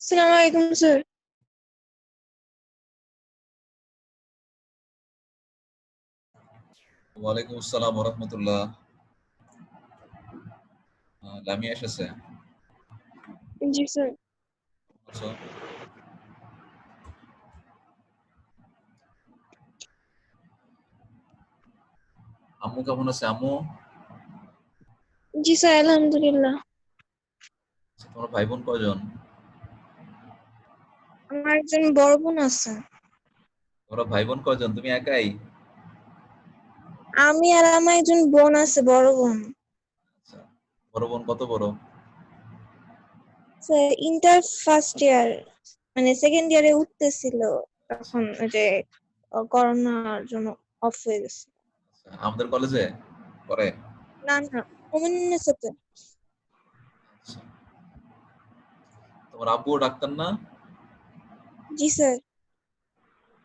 আসসালামু আলাইকুম স্যার। ওয়ালাইকুম আসসালাম ওয়া রাহমাতুল্লাহ। লামিয়া এসেছে। জি স্যার। আচ্ছা, আম্মু কেমন আছে? আম্মু, জি স্যার, আলহামদুলিল্লাহ। তোমার ভাই বোন কয়জন? আমার একজন বড় বোন আছে। তোমরা ভাই বোন কয়জন? তুমি একাই? আমি আর আমার একজন বোন আছে, বড় বোন। আচ্ছা, বড় বোন কত বড়? স্যার ইন্টার ফার্স্ট ইয়ার, মানে সেকেন্ড ইয়ারে উঠতেছিল, আচ্ছা, তখন ওই যে করোনার জন্য অফ হয়ে গেছে। আচ্ছা, আমাদের কলেজে পড়ে? না না, ওমেনের সাথে। আচ্ছা, তোমার আব্বুও ডাক্তার না? জি স্যার।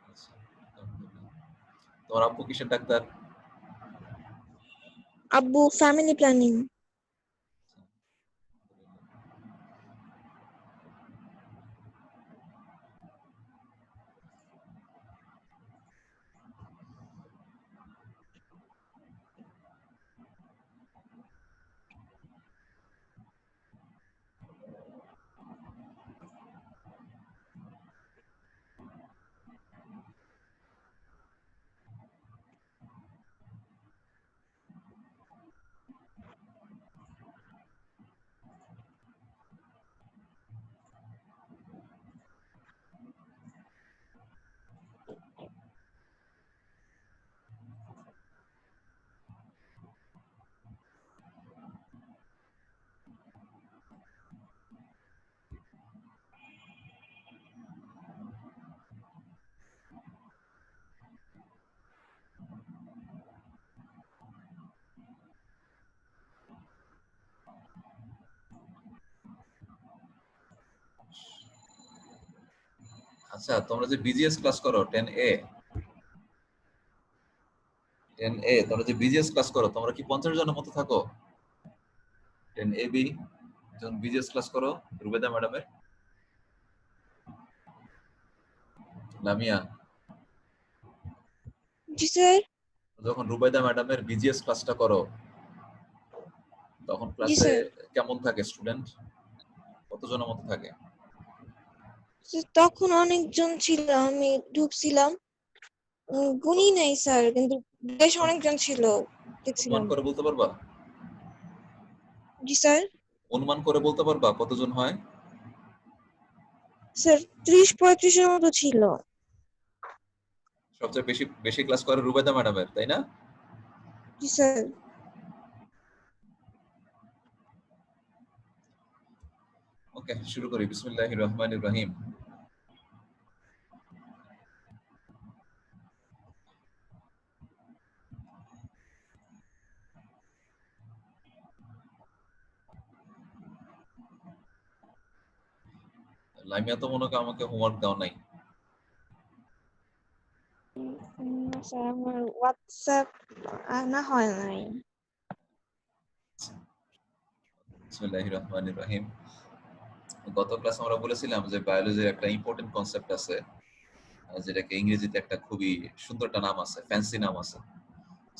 আচ্ছা, আলহামদুলিল্লাহ। তোমার আব্বু কিসের ডাক্তার? আব্বু ফ্যামিলি প্ল্যানিং। আচ্ছা, তোমরা যে বিজিএস ক্লাস করো 10A, তোমরা যে বিজিএস ক্লাস করো, তোমরা কি 50 জনের মতো থাকো? 10AB যখন বিজিএস ক্লাস করো রুবেদা ম্যাডামের, লামিয়া, জি স্যার। যখন রুবেদা ম্যাডামের বিজিএস ক্লাসটা করো তখন জি ক্লাসে স্যার। কেমন থাকে স্টুডেন্ট? কতজনের মতো থাকে? তখন অনেকজন ছিল, আমি ঢুকছিলাম, গুনি নাই স্যার, কিন্তু বেশ অনেকজন ছিল, অনুমান দেখছিলাম। করে বলতে পারবা? জি স্যার। অনুমান করে বলতে পারবা কতজন হয়? স্যার 30-35-এর মতো ছিল। সবচেয়ে বেশি বেশি ক্লাস করে রুবেদা ম্যাডামের, তাই না? জি স্যার। ওকে, শুরু করি। বিসমিল্লাহির রহমানির রহিম। লামিয়া তো মনে করো আমাকে হোমওয়ার্ক দাও নাই। না স্যার, আমার হোয়াটসঅ্যাপ আনা হয় নাই। বিসমিল্লাহির রহমানির রহিম। গত ক্লাস আমরা বলেছিলাম যে বায়োলজির একটা ইম্পর্টেন্ট কনসেপ্ট আছে, যেটাকে ইংরেজিতে একটা খুবই সুন্দর একটা নাম আছে, ফ্যান্সি নাম আছে,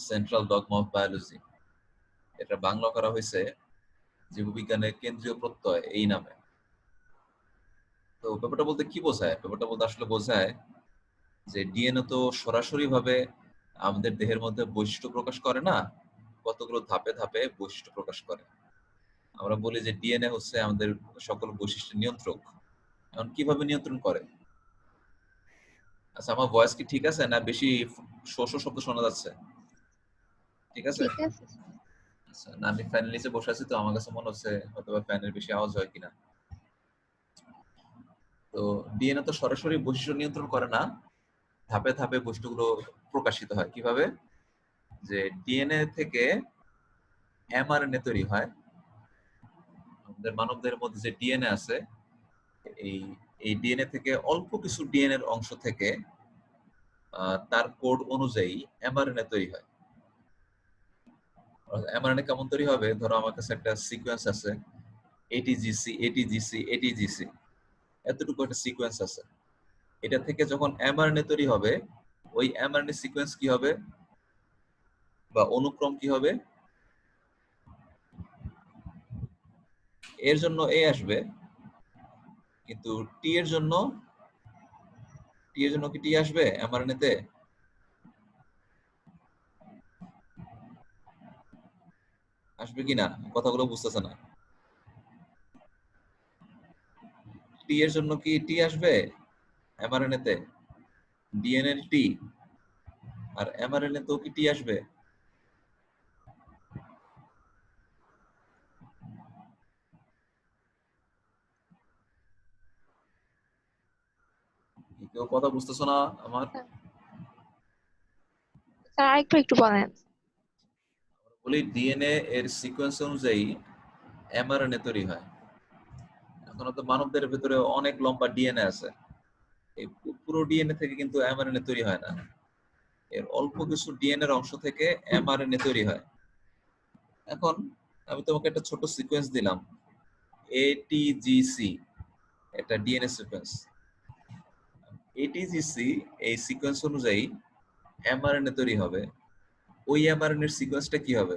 সেন্ট্রাল ডগমা অফ বায়োলজি। এটা বাংলা করা হয়েছে জীববিজ্ঞানের কেন্দ্রীয় প্রত্যয় এই নামে। তো ব্যাপারটা বলতে কি বোঝায়? ব্যাপারটা বলতে আসলে বোঝায় যে ডিএনএ তো সরাসরি ভাবে আমাদের দেহের মধ্যে বৈশিষ্ট্য প্রকাশ করে না, কতগুলো ধাপে ধাপে বৈশিষ্ট্য প্রকাশ করে। আমরা বলি যে ডিএনএ হচ্ছে আমাদের সকল বৈশিষ্ট্যের নিয়ন্ত্রক। এখন কিভাবে নিয়ন্ত্রণ করে? আচ্ছা, আমার ভয়েস কি ঠিক আছে না বেশি শো শো শব্দ শোনা যাচ্ছে? ঠিক আছে। ঠিক আছে। আচ্ছা, না আমি ফ্যানের নিচে বসে আছি তো আমার কাছে মনে হচ্ছে হয়তো ফ্যানের বেশি আওয়াজ হয় কিনা। তো ডিএনএ তো সরাসরি বৈশিষ্ট্য নিয়ন্ত্রণ করে না, ধাপে ধাপে বৈশিষ্ট্যগুলো প্রকাশিত হয় কিভাবে? যে ডিএনএ থেকে এমআরএনএ তৈরি হয়। আমাদের মানবদের মধ্যে যে ডিএনএ আছে, এই এই ডিএনএ থেকে অল্প কিছু ডিএনএ এর অংশ থেকে তার কোড অনুযায়ী এমআরএনএ তৈরি হয়। এমআরএনএ কেমন তৈরি হবে? ধরো আমার কাছে একটা সিকোয়েন্স আছে, এটিজিসি এটিজিসি এটিজিসি, এতটুকু একটা সিকোয়েন্স আছে। এটা থেকে যখন এমআরএনএ তৈরি হবে, ওই এমআরএনএ সিকোয়েন্স কি হবে বা অনুক্রম কি হবে, এর জন্য এ আসবে, কিন্তু টি এর জন্য কি টি আসবে এমআরএনএ তে? আসবে কিনা কথাগুলো বুঝতেছে না। টি এর জন্য কি টি আসবে এমআরএনএ তে? ডিএনএ টি, আর এমআরএনএ তো কি টি আসবে? কেউ কথা বুঝতেছো না আমার? স্যার আরেকটু একটু বলেন। বলি ডিএনএ এর সিকোয়েন্স অনুযায়ী এমআরএনএ তৈরি হয়। এখন তো মানবদের ভিতরে অনেক লম্বা ডিএনএ আছে, এই পুরো ডিএনএ থেকে কিন্তু এমআরএনএ তৈরি হয় না, এর অল্প কিছু ডিএনএ এর অংশ থেকে এমআরএনএ তৈরি হয়। এখন আমি তোমাকে একটা ছোট সিকোয়েন্স দিলাম, এটিজিসি, এটা ডিএনএ সিকোয়েন্স। এটিজিসি এই সিকোয়েন্স অনুযায়ী এমআরএনএ তৈরি হবে। ওই এমআরএনএ এর সিকোয়েন্সটা কি হবে?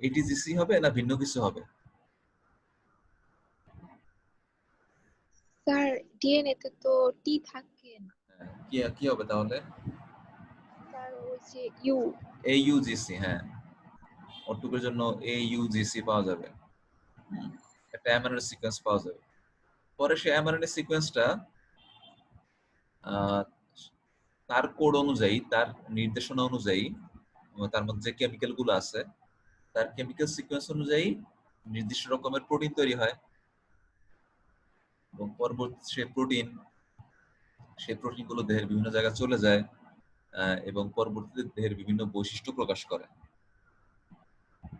এটিজিসি হবে না ভিন্ন কিছু হবে? স্যার ডিএনএ তে তো টি থাকে না কি হবে তাহলে? স্যার, ওই যে ইউ। এইউজিসি, হ্যাঁ, ওটুকুর জন্য এইউজিসি পাওয়া যাবে, একটা এমআরএনএ সিকোয়েন্স পাওয়া যাবে। পরে সেই এমআরএনএ সিকোয়েন্সটা তার কোড অনুযায়ী, তার নির্দেশনা অনুযায়ী, তার মধ্যে যে কেমিক্যাল গুলো আছে তার কেমিক্যাল সিকোয়েন্স অনুযায়ী নির্দিষ্ট রকমের প্রোটিন তৈরি হয়, এবং পরবর্তী সেই প্রোটিন গুলো দেহের বিভিন্ন জায়গায় চলে যায় এবং পরবর্তীতে দেহের বিভিন্ন বৈশিষ্ট্য প্রকাশ করে।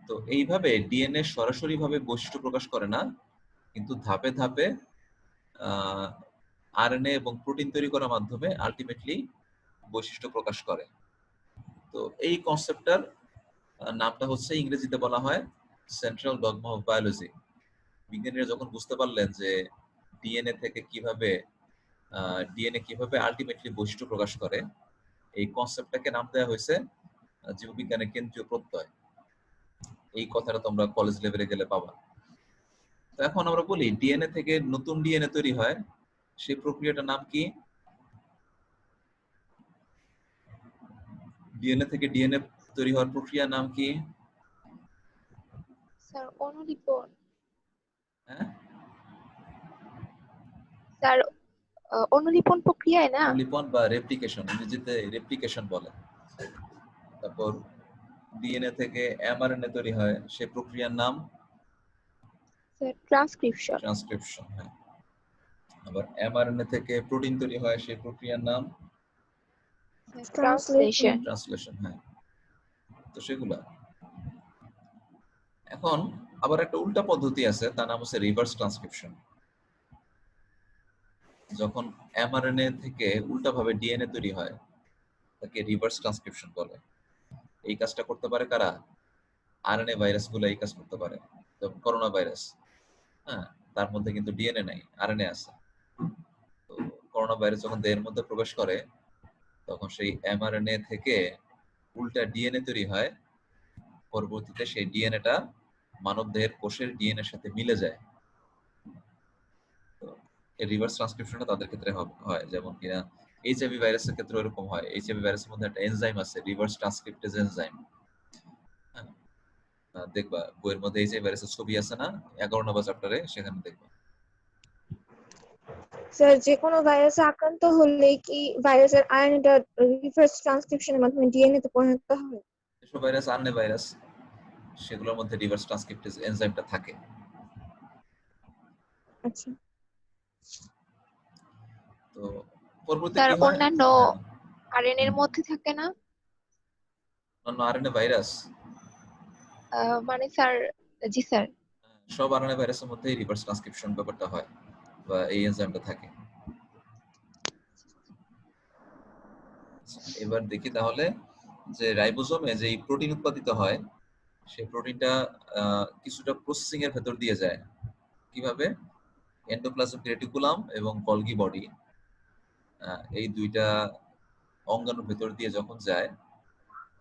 তো এইভাবে ডিএনএ সরাসরি ভাবে বৈশিষ্ট্য প্রকাশ করে না, কিন্তু ধাপে ধাপে আরএনএ এবং প্রোটিন তৈরি করার মাধ্যমে আলটিমেটলি বৈশিষ্ট্য প্রকাশ করে। তো এই কনসেপ্টটার নামটা হচ্ছে, ইংরেজিতে বলা হয় সেন্ট্রাল ডগমা অফ বায়োলজি। বিজ্ঞানীরা যখন বুঝতে পারলেন যে ডিএনএ থেকে ডিএনএ কিভাবে আলটিমেটলি বৈশিষ্ট্য প্রকাশ করে, এই কনসেপ্টটাকে নাম দেওয়া হয়েছে জীববিজ্ঞানের কেন্দ্রীয় প্রত্যয়। এই কথাটা তোমরা কলেজ লেভেলে গেলে পাবা। তো এখন আমরা বলি ডিএনএ থেকে নতুন ডিএনএ তৈরি হয়, সেই প্রক্রিয়াটার নাম কি? ডিএনএ থেকে ডিএনএ তৈরি হওয়ার প্রক্রিয়ার নাম কি? স্যার অনুলিপন। হ্যাঁ, স্যার অনুলিপন প্রক্রিয়ায় না? অনুলিপন বা রেপ্লিকেশন, ইংরেজিতে রেপ্লিকেশন বলে। তারপর ডিএনএ থেকে এমআরএনএ তৈরি হয়, সেই প্রক্রিয়ার নাম স্যার ট্রান্সক্রিপশন। ট্রান্সক্রিপশন, হ্যাঁ। আবার এমআরএনএ থেকে প্রোটিন তৈরি হয়, সেই প্রক্রিয়ার নাম ট্রান্সলেশন। ট্রান্সলেশন, হ্যাঁ। তো সেগুলা এখন আবার একটা উল্টা পদ্ধতি আছে, তার নাম হচ্ছে রিভার্স ট্রান্সক্রিপশন। যখন এমআরএনএ থেকে উল্টাভাবে ডিএনএ তৈরি হয়, তাকে রিভার্স ট্রান্সক্রিপশন বলে। এই কাজটা করতে পারে কারা? আরএনএ ভাইরাস গুলো এই কাজ করতে পারে। যেমন করোনা ভাইরাস, হ্যাঁ, তার মধ্যে কিন্তু ডিএনএ নাই, আরএনএ আছে। তো করোনা ভাইরাস যখন দেহের মধ্যে প্রবেশ করে, তখন সেই এমআরএনএ থেকে উল্টা ডিএনএ তৈরি হয়। পরবর্তীতে সেই ডিএনএটা মানব দেহের কোষের ডিএনএর সাথে মিলে যায়। তো এই রিভার্স ট্রান্সক্রিপশনটা তাদের ক্ষেত্রে হয়, যেমন কিনা এইচআইভি ভাইরাসের ক্ষেত্রে এরকম হয়। এইচআইভি ভাইরাসের মধ্যে একটা এনজাইম আছে, রিভার্স ট্রান্সক্রিপ্টেজ এনজাইম। দেখবা বইয়ের মধ্যে এইচআইভি ভাইরাসের ছবি আছে না, 11 নম্বর চ্যাপ্টারে, সেখানে দেখবা। স্যার যে কোনো ভাইরাসে আক্রান্ত হলে কি ভাইরাসের আরএনএটা রিভার্স ট্রান্সক্রিপশনের মাধ্যমে ডিএনএ তে পরিণত হয়? যেসব ভাইরাস আরএনএ ভাইরাস, সেগুলোর মধ্যে রিভার্স ট্রান্সক্রিপ্টেজ এনজাইমটা থাকে। আচ্ছা। তো পরবর্তীতে স্যার কি হয়? অন্যান্য আরএনএ এর মধ্যে থাকে না? অন্য আরএনএ ভাইরাস, মানে স্যার, জি স্যার। সব আরএনএ ভাইরাসের মধ্যে রিভার্স ট্রান্সক্রিপশন ব্যাপারটা হয়, বা এই এনজাইমটা থাকে। এবার দেখি তাহলে যে রাইবোজোমে যে প্রোটিন উৎপাদিত হয়, সেই প্রোটিনটা কিছুটা প্রসেসিং এর ভেতর দিয়ে যায়। কিভাবে? এন্ডোপ্লাজমিক রেটিকুলাম এবং গলগি বডি, এই দুইটা অঙ্গাণুর ভেতর দিয়ে যখন যায়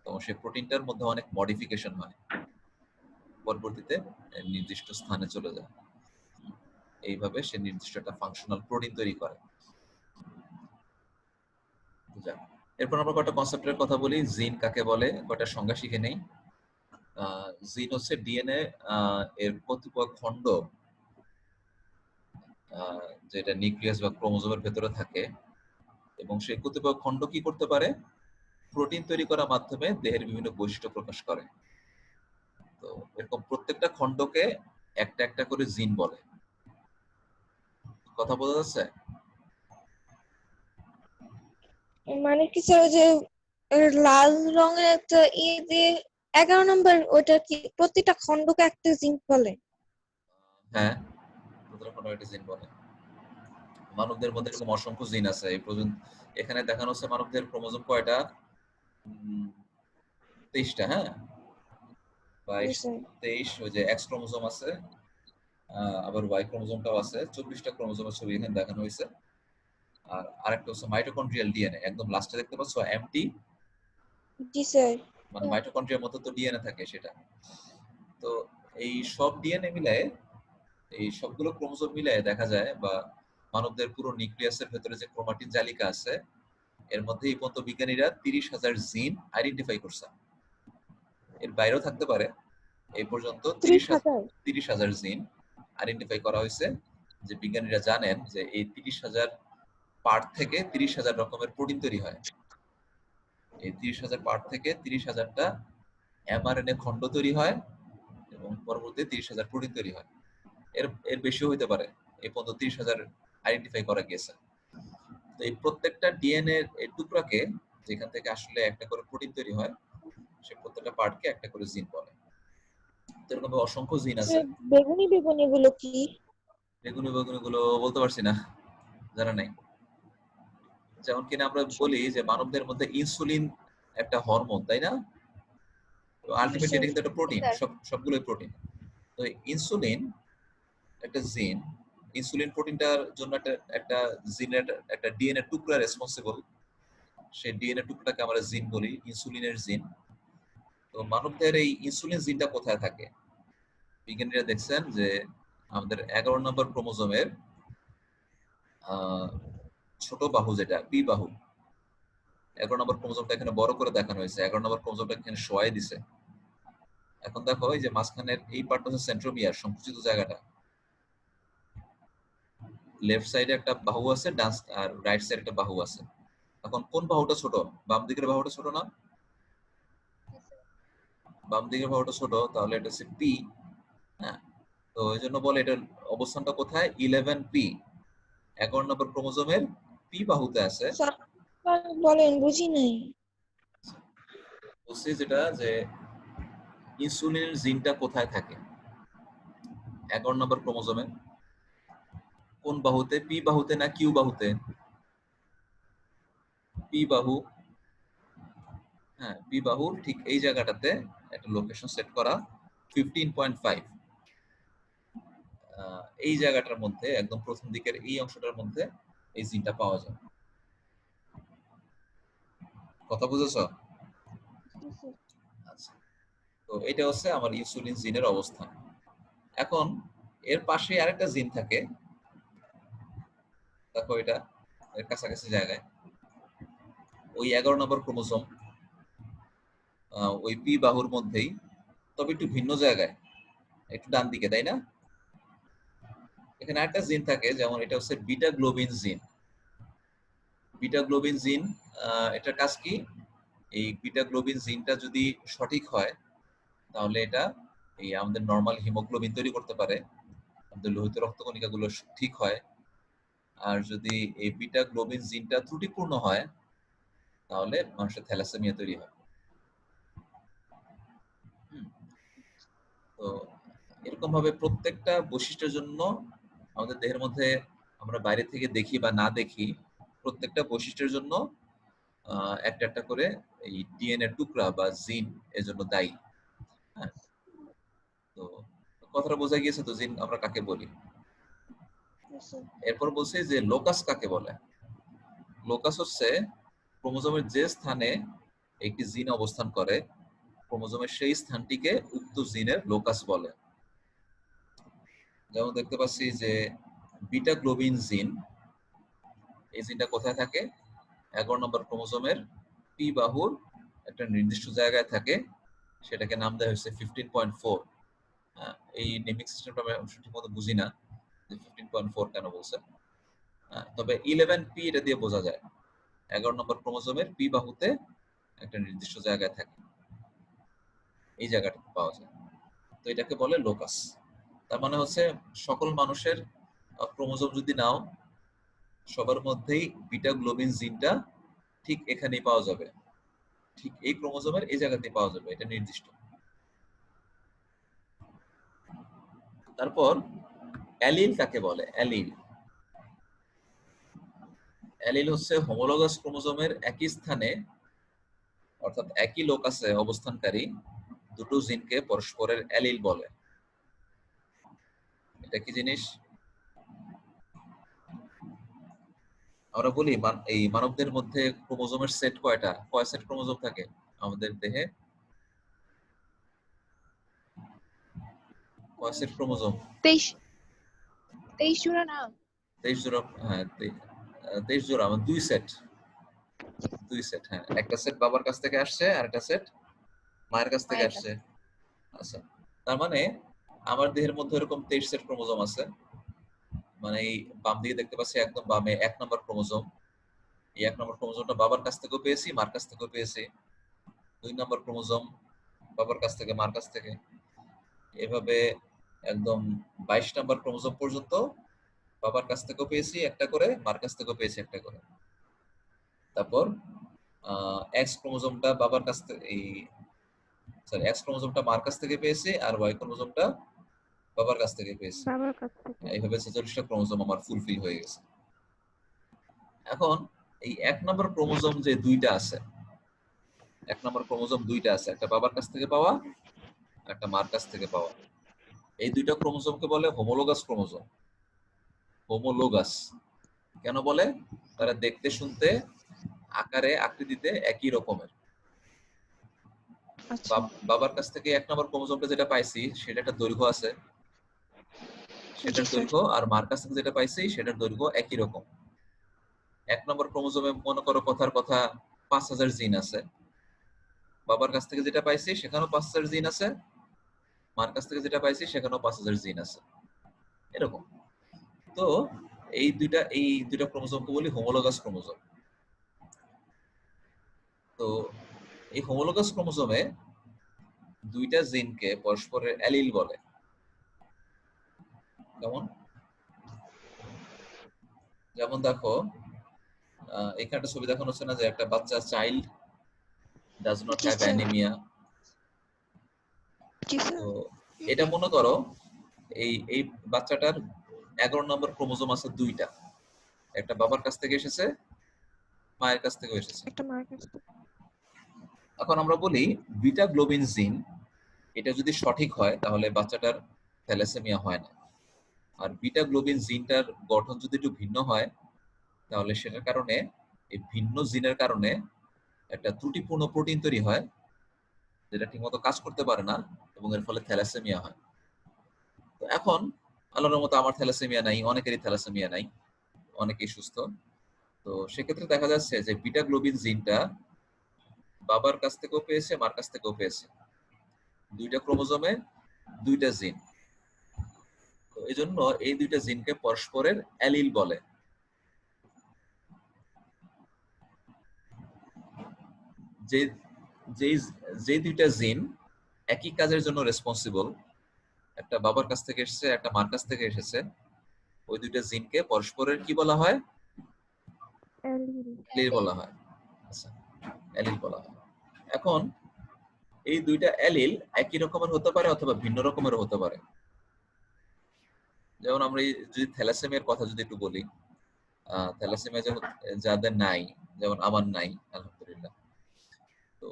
তখন সেই প্রোটিনটার মধ্যে অনেক মডিফিকেশন হয়, পরবর্তীতে নির্দিষ্ট স্থানে চলে যায়। এইভাবে সে নির্দিষ্ট একটা ফাংশনাল প্রোটিন তৈরি করে। এরপর আমরা কয়েকটা কনসেপ্টের কথা বলি। জিন কাকে বলে, কয়েকটা সংজ্ঞা শিখে নেই। জিন হচ্ছে ডিএনএ এর কতিপয় খণ্ড, যেটা নিউক্লিয়াস বা ক্রোমোজোমের ভেতরে থাকে, এবং সেই কতিপয় খণ্ড কি করতে পারে, প্রোটিন তৈরি করার মাধ্যমে দেহের বিভিন্ন বৈশিষ্ট্য প্রকাশ করে। তো এরকম প্রত্যেকটা খণ্ডকে একটা একটা করে জিন বলে। কথা বোঝা যাচ্ছে? মানে কি স্যার, যে লাল রঙের একটা দিয়ে 11 নম্বর, ওটা কি প্রতিটা খণ্ডকে একটা জিন বলে? হ্যাঁ, প্রত্যেকটা খণ্ড একটা জিন বলে। মানবদের মধ্যে এরকম অসংখ্য জিন আছে। এই পর্যন্ত এখানে দেখানো হচ্ছে মানবদের ক্রোমোজোম কয়টা, 23টা। হ্যাঁ, 22, 23, ওই যে এক্স ক্রোমোজোম আছে, আবার ওয়াই ক্রোমোজোমটাও আছে। 24টা ক্রোমোজোমের ছবি এখানে দেখানো হয়েছে। আর আরেকটা হচ্ছে মাইটোকন্ড্রিয়াল ডিএনএ, একদম লাস্টে দেখতে পাচ্ছ এমটি, জি স্যার। মানে মাইটোকন্ড্রিয়ার মধ্যে তো ডিএনএ থাকে সেটা। তো এই সব ডিএনএ মিলায়ে, এই সবগুলো ক্রোমোজোম মিলায়ে দেখা যায়, বা মানবদের পুরো নিউক্লিয়াসের ভেতরে যে ক্রোমাটিন জালিকা আছে, এর মধ্যে এই পর্যন্ত বিজ্ঞানীরা 30,000 জিন আইডেন্টিফাই করছে। এর বাইরেও থাকতে পারে। এই পর্যন্ত 30,000 জিন আইডেন্টিফাই করা হয়েছে, যে বিজ্ঞানীরা জানেন যে এই 30,000 পার্ট থেকে 30,000 রকমের প্রোটিন তৈরি হয়। এই 30,000 পার্ট থেকে 30,000টা এমআরএনএ খণ্ড তৈরি হয়, এবং পরবর্তীতে 30,000 প্রোটিন তৈরি হয়। এর এর বেশিও হইতে পারে। এই পর্যন্ত 30,000 আইডেন্টিফাই করা গেছে। তো এই প্রত্যেকটা ডিএনএ এর টুকরাকে, যেখান থেকে আসলে একটা করে প্রোটিন তৈরি হয়, সে প্রত্যেকটা পার্টকে একটা করে জিন বলে। এরকম অসংখ্য জিন আছে। বেগুনি বেগুনি গুলো কি? বেগুনি বেগুনি গুলো বলতে পারছি না, জানা নাই। যেমন কিনা আমরা বলি যে মানবদের মধ্যে ইনসুলিন একটা হরমোন, তাই না? তো আলটিমেটলি এটা কিন্তু একটা প্রোটিন, সবগুলোই প্রোটিন। তো ইনসুলিন একটা জিন, ইনসুলিন প্রোটিনটার জন্য একটা জিনের একটা ডিএনএ টুকরা রেসপন্সিবল। সেই ডিএনএ টুকরাটাকে আমরা জিন বলি, ইনসুলিনের জিন। তো মানবদের এই ইনসুলিন জিনটা কোথায় থাকে? বিজ্ঞানীরা দেখছেন যে আমাদের 11 নম্বর ক্রোমোজোমের ছোট বাহু, যেটা পি বাহু, 11 নম্বর ক্রোমোজোমটা এখানে বড় করে দেখানো হয়েছে। 11 নম্বর ক্রোমোজোমটা এখানে শোয়াই দিছে। এখন দেখো এই যে মাঝখানের এই পার্টটা হচ্ছে সেন্ট্রোমিয়ার, সংকুচিত জায়গাটা। লেফট সাইডে একটা বাহু আছে, ডান আর রাইট সাইডে একটা বাহু আছে। এখন কোন বাহুটা ছোট? বাম দিকের বাহুটা ছোট না? বাম দিকের বাহুটা ছোট, তাহলে এটা হচ্ছে পি। হ্যাঁ, তো এই জন্য বলে এটার অবস্থানটা কোথায়? 11P, 11 নম্বর ক্রোমোজোমের পি বাহুতে আছে। বলেন, বুঝি নাই। বলছি যেটা, যে ইনসুলিনের জিনটা কোথায় থাকে? 11 নম্বর ক্রোমোজোমে কোন বাহুতে? পি বাহুতে না কিউ বাহুতে? পি বাহু। হ্যাঁ, পি বাহুর ঠিক এই জায়গাটাতে একটা লোকেশন সেট করা, 15.5। এই জায়গাটার মধ্যে, একদম প্রথম দিকের এই অংশটার মধ্যে এই জিনটা পাওয়া যায়। কথা বুঝেছ? আচ্ছা, তো এটা হচ্ছে আমার ইনসুলিন জিনের অবস্থান। এখন এর পাশে আরেকটা জিন থাকে, দেখো এটা এর কাছাকাছি জায়গায়, ওই 11 নম্বর ক্রোমোজোম, ওই পি বাহুর মধ্যেই, তবে একটু ভিন্ন জায়গায়, একটু ডান দিকে, তাই না? এখানে একটা জিন থাকে, যেমন এটা হচ্ছে বিটা গ্লোবিন জিন। বিটা গ্লোবিন জিন, এটার কাজ কি? এই বিটা গ্লোবিন জিনটা যদি সঠিক হয়, তাহলে এটা এই আমাদের নরমাল হিমোগ্লোবিন তৈরি করতে পারে, আমাদের লোহিত রক্তকণিকাগুলো ঠিক হয়। আর যদি এই বিটা গ্লোবিন জিনটা ত্রুটিপূর্ণ হয়, তাহলে মানুষের থ্যালাসেমিয়া তৈরি হয়। তো এরকম ভাবে প্রত্যেকটা বৈশিষ্ট্যের জন্য আমাদের দেহের মধ্যে, আমরা বাইরে থেকে দেখি বা না দেখি, প্রত্যেকটা বৈশিষ্ট্যের জন্য একটা একটা করে এই ডিএনএ টুকরা বা জিন এর জন্য দায়ী। হ্যাঁ, তো কথাটা বোঝা গিয়েছে তো জিন আমরা কাকে বলি? এরপর বলছি যে লোকাস কাকে বলে। লোকাস হচ্ছে ক্রোমোজোমের যে স্থানে একটি জিন অবস্থান করে, ক্রোমোজোমের সেই স্থানটিকে উক্ত জিনের লোকাস বলে। যেমন দেখতে পাচ্ছি যে বিটা গ্লোবিন জিন, এই জিনটা কোথায় থাকে? 11 নম্বর ক্রোমোজোমের পি বাহুর একটা নির্দিষ্ট জায়গায় থাকে, সেটাকে নাম দেওয়া হয়েছে 15.4। এই নেমিং সিস্টেমটা আমি ঠিক মতো বুঝি না যে 15.4 কেন বলছে। তবে 11p এটা দিয়ে বোঝা যায় 11 নম্বর ক্রোমোজোমের পি বাহুতে একটা নির্দিষ্ট জায়গায় থাকে, এই জায়গাটা পাওয়া যায়। তো এটাকে বলে লোকাস। তার মানে হচ্ছে সকল মানুষের ক্রোমোজোম যদি নাও, সবার মধ্যেই বিটা গ্লোবিন জিনটা ঠিক এখানেই পাওয়া যাবে, ঠিক এই ক্রোমোজোমের এই জায়গাতেই পাওয়া যাবে, এটা নির্দিষ্ট। তারপর অ্যালিল কাকে বলে? অ্যালিল অ্যালিল হচ্ছে হোমোলোগাস ক্রোমোজোমের একই স্থানে অর্থাৎ একই লোকাসে অবস্থানকারী দুটো জিনকে পরস্পরের অ্যালিল বলে। এটা কি জিনিস? আমরা বলি এই মানবদের মধ্যে ক্রোমোজোমের সেট কয়টা? কয় সেট ক্রোমোজোম থাকে আমাদের দেহে? কয় সেট ক্রোমোজোম? 23 জোড়া না? 23 জোড়া। হ্যাঁ, 23 জোড়া, মানে 2 সেট। 2 সেট, হ্যাঁ। একটা সেট বাবার কাছ থেকে আসছে আর একটা সেট মায়ের কাছ থেকে আসছে। আচ্ছা, তার মানে আমার দেহের মধ্যে এরকম 23 সেট ক্রোমোজোম আছে। মানে এই বাম দিকে দেখতে পাচ্ছি একদম বামে 1 নম্বর ক্রোমোজোম। এই 1 নম্বর ক্রোমোজোমটা বাবার কাছ থেকেও পেয়েছি, মার কাছ থেকেও পেয়েছি। 2 নম্বর ক্রোমোজোম বাবার কাছ থেকে, মার কাছ থেকে। এভাবে একদম 22 নম্বর ক্রোমোজোম পর্যন্ত বাবার কাছ থেকেও পেয়েছি একটা করে, মার কাছ থেকেও পেয়েছি একটা করে। তারপর এক্স ক্রোমোজোমটা বাবার কাছ থেকে, এক্স ক্রোমোজোমটা মার কাছ থেকে পেয়েছি, আর ওয়াই ক্রোমোজোমটা বাবার কাছ থেকে পেয়েছি। এইভাবে 46টা ক্রোমোজোম আমার ফুলফিল হয়ে গেছে। এখন এই 1 নম্বর ক্রোমোজোম যে দুইটা আছে, 1 নম্বর ক্রোমোজোম দুইটা আছে, একটা বাবার কাছ থেকে পাওয়া, একটা মার কাছ থেকে পাওয়া। এই দুইটা ক্রোমোজোমকে বলে হোমোলোগাস ক্রোমোজোম। হোমোলোগাস কেন বলে? তারা দেখতে, শুনতে, আকারে, আকৃতিতে একই রকমের। বাবার কাছ থেকে 1 নম্বর ক্রোমোজোমটা যেটা পাইছি সেটা একটা দৈর্ঘ্য আছে, সেটার দৈর্ঘ্য, আর মার কাছ থেকে যেটা পাইছি সেটার দৈর্ঘ্য একই রকম। 1 নম্বর ক্রোমোজোমে মনে করো কথার কথা 5000 জিন আছে, বাবার কাছ থেকে যেটা পাইছি সেখানেও 5000 জিন আছে, মার কাছ থেকে যেটা পাইছি সেখানেও 5000 জিন আছে, এরকম। তো এই দুইটা ক্রোমোজোমকে বলি হোমোলোগাস ক্রোমোজোম। তো এই হোমোলোগাস ক্রোমোজোমে দুইটা জিনকে পরস্পরের অ্যালিল বলে। যেমন দেখো, এখানে একটা ছবি দেখানো হচ্ছে না যে একটা বাচ্চা child does not have anaemia. তো এটা মনে করো এই বাচ্চাটার 11 নম্বর ক্রোমোজোম আছে দুইটা, একটা বাবার কাছ থেকে এসেছে, মায়ের কাছ থেকেও এসেছে। এখন আমরা বলি বিটা গ্লোবিন জিন, এটা যদি সঠিক হয় তাহলে বাচ্চাটার থ্যালাসেমিয়া হয় না। আর বিটা গ্লোবিন জিনটার গঠন যদি একটু ভিন্ন হয় তাহলে সেটার কারণে, এই ভিন্ন জিনের কারণে একটা ত্রুটিপূর্ণ প্রোটিন তৈরি হয় যেটা ঠিকমতো কাজ করতে পারে না, এবং এর ফলে থ্যালাসেমিয়া হয়। তো এখন আল্লাহর রহমতে আমার থ্যালাসেমিয়া নাই, অনেকেরই থ্যালাসেমিয়া নাই, অনেকেই সুস্থ। তো সেক্ষেত্রে দেখা যাচ্ছে যে বিটা গ্লোবিন জিনটা বাবার কাছ থেকেও পেয়েছে, মার কাছ থেকেও পেয়েছে, দুইটা ক্রোমোজোমে দুইটা জিন। তো এই জন্য এই দুইটা জিনকে পরস্পরের অ্যালিল বলে। যে দুইটা জিন একই কাজের জন্য রেসপন্সিবল, একটা বাবার কাছ থেকে এসেছে, একটা মার কাছ থেকে এসেছে, ওই দুইটা জিনকে পরস্পরের কি বলা হয়? অ্যালিল বলা হয়। আচ্ছা, অ্যালিল বলা হয়। এখন এই দুইটা অ্যালিল একই রকমের হতে পারে অথবা ভিন্ন রকমের হতে পারে। যেমন আমরা যদি থ্যালাসেমিয়ার কথা যদি একটু বলি, থ্যালাসেমিয়া যাদের নাই, যেমন আমার নাই আলহামদুলিল্লাহ। তো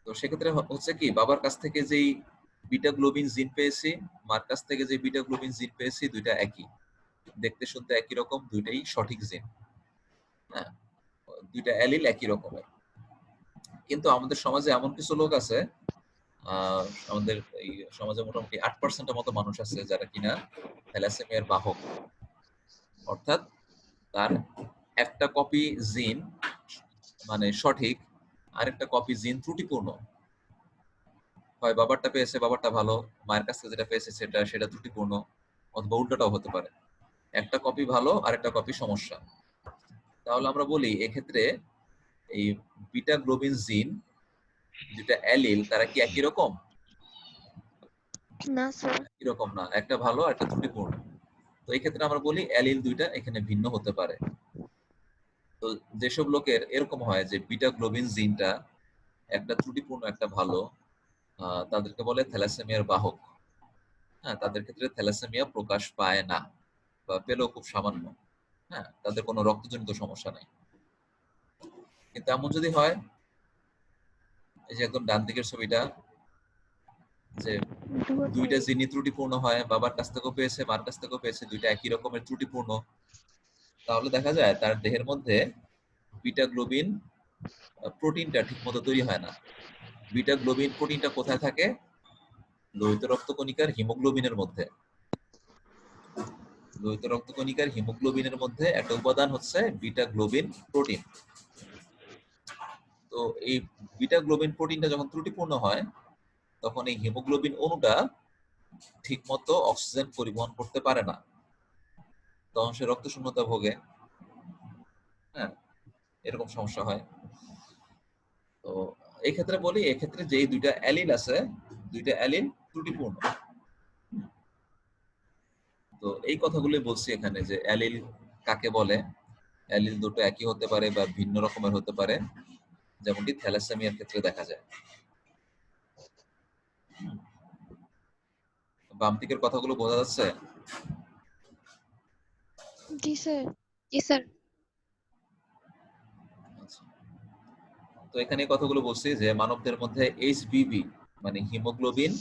তো সেক্ষেত্রে হচ্ছে কি, বাবার কাছ থেকে যেই বিটা গ্লোবিন জিন পেয়েছি, মার কাছ থেকে যে বিটা গ্লোবিন জিন পেয়েছি, দুইটা একই। দেখতে শুনতে একই রকম, দুইটাই সঠিক জিন। হ্যাঁ, দুইটা অ্যালিল একই রকমের। কিন্তু আমাদের সমাজে এমন কিছু লোক আছে, আমাদের এই সমাজে মোটামুটি 8% মতো মানুষ আছে যারা কিনা থ্যালাসেমিয়ার বাহক। অর্থাৎ তার একটা কপি জিন মানে সঠিক, আরেকটা কপি জিন ত্রুটিপূর্ণ। হয় বাবারটা পেয়েছে, বাবারটা ভালো, মায়ের কাছ থেকে যেটা পেয়েছে সেটা ত্রুটিপূর্ণ, অথবা উল্টোটাও হতে পারে। একটা কপি ভালো, আরেকটা কপি সমস্যা। তাহলে আমরা বলি এক্ষেত্রে এই বিটা গ্লোবিন জিন দুটা অ্যালিল তারা কি একই রকম? না স্যার। একই রকম না, একটা ভালো একটা ত্রুটিপূর্ণ। তো এই ক্ষেত্রে আমরা বলি অ্যালিল দুইটা এখানে ভিন্ন হতে পারে। তো যেসব লোকের এরকম হয় যে বিটা গ্লোবিন জিনটা একটা ত্রুটিপূর্ণ একটা ভালো, তাদেরকে বলে থ্যালাসেমিয়ার বাহক। হ্যাঁ, তাদের ক্ষেত্রে থ্যালাসেমিয়া প্রকাশ পায় না, বা পেলেও খুব সামান্য। হ্যাঁ, তাদের কোনো রক্তজনিত সমস্যা নাই। কিন্তু এমন যদি হয়, এই যে একদম ডান দিকের ছবিটা, যে দুইটা জিনই ত্রুটিপূর্ণ হয়, বাবার কাছ থেকেও পেয়েছে, মার কাছ থেকেও পেয়েছে, দুইটা একই রকমের ত্রুটিপূর্ণ, তাহলে দেখা যায় তার দেহের মধ্যে বিটা গ্লোবিন প্রোটিনটা ঠিক মতো তৈরি হয় না। বিটা গ্লোবিন প্রোটিনটা কোথায় থাকে? লোহিত রক্তকণিকার হিমোগ্লোবিনের মধ্যে। লোহিত রক্তকণিকার হিমোগ্লোবিনের মধ্যে একটা উপাদান হচ্ছে বিটা গ্লোবিন প্রোটিন। তো এই বিটা গ্লোবিন প্রোটিনটা যখন ত্রুটিপূর্ণ হয়, তখন এই হিমোগ্লোবিন অণুটা ঠিকমতো অক্সিজেন পরিবহন করতে পারে না, তখন সে রক্ত শূন্যতা ভোগে। হ্যাঁ, এরকম সমস্যা হয়। তো এই ক্ষেত্রে বলি, এক্ষেত্রে যে দুইটা অ্যালিল আছে, দুইটা অ্যালিল ত্রুটিপূর্ণ। তো এই কথাগুলোই বলছি এখানে, যে অ্যালিল কাকে বলে। অ্যালিল দুটো একই হতে পারে বা ভিন্ন রকমের হতে পারে, যেমনটি থ্যালাসেমিয়ার ক্ষেত্রে দেখা যায়। বাম দিকের কথাগুলো বোঝা যাচ্ছে? জি স্যার। জি স্যার। আচ্ছা। তো এখানে এই কথাগুলো বলছি যে মানবদের মধ্যে এইচবিবি মানে হিমোগ্লোবিন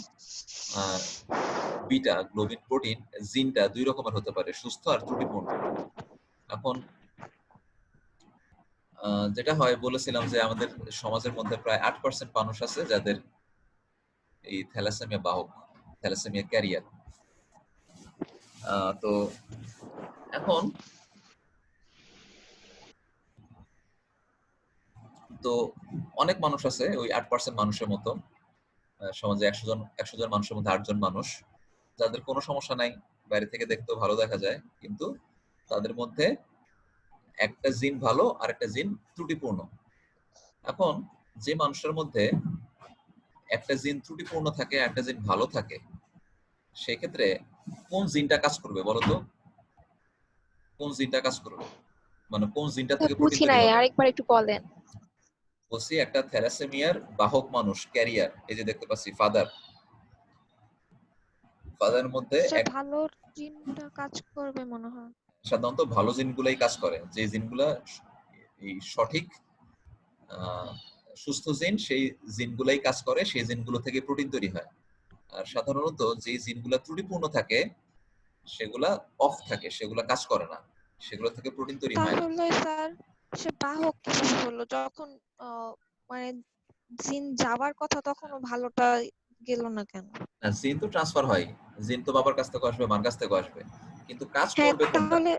বিটা গ্লোবিন প্রোটিন জিনটা দুই রকমের হতে পারে, সুস্থ আর ত্রুটিপূর্ণ। এখন যেটা হয় বলেছিলাম যে আমাদের সমাজের মধ্যে প্রায় 8% মানুষ আছে যাদের এই থ্যালাসেমিয়া বাহক, থ্যালাসেমিয়া ক্যারিয়ার। তো এখন তো অনেক মানুষ আছে ওই 8% মানুষের মতো, সমাজে 100 জন মানুষের মধ্যে 8 জন মানুষ যাদের কোনো সমস্যা নাই, বাইরে থেকে দেখতেও ভালো দেখা যায়, কিন্তু তাদের মধ্যে একটা জিন ভালো আর একটা জিন ত্রুটিপূর্ণ। এখন যে মানুষের মধ্যে একটা জিন ত্রুটিপূর্ণ থাকে, একটা জিন ভালো থাকে, সেক্ষেত্রে কোন জিনটা কাজ করবে বলতো? কোন জিনটা কাজ করবে, মানে কোন জিনটা থেকে প্রোটিন বুঝি তৈরি নাই, হবে? আরেকবার একটু বলেন। বলছি একটা থ্যালাসেমিয়ার বাহক মানুষ, ক্যারিয়ার, এই যে দেখতে পাচ্ছি ফাদার, ফাদারের মধ্যে স্যার এক ভালো জিনটা কাজ করবে মনে হয়। সাধারণত ভালো জিনগুলাই কাজ করে, যে জিনগুলা এই সঠিক সুস্থ জিন, সেই জিনগুলাই কাজ করে, সেই জিনগুলো থেকে প্রোটিন তৈরি হয়। আর সাধারণত যে জিনগুলা ত্রুটিপূর্ণ থাকে সেগুলা অফ থাকে, সেগুলা কাজ করে না, সেগুলো থেকে প্রোটিন তৈরি হয় না। তাহলে স্যার সে বাহক কিভাবে হলো যখন মানে জিন যাওয়ার কথা তখনও ভালোটা গেল না কেন? জিন তো ট্রান্সফার হয়, জিন তো বাবার কাছ থেকে আসবে, মার কাছ থেকে আসবে, কিন্তু কাজ হ্যাঁ করবে কোনটা? তাহলে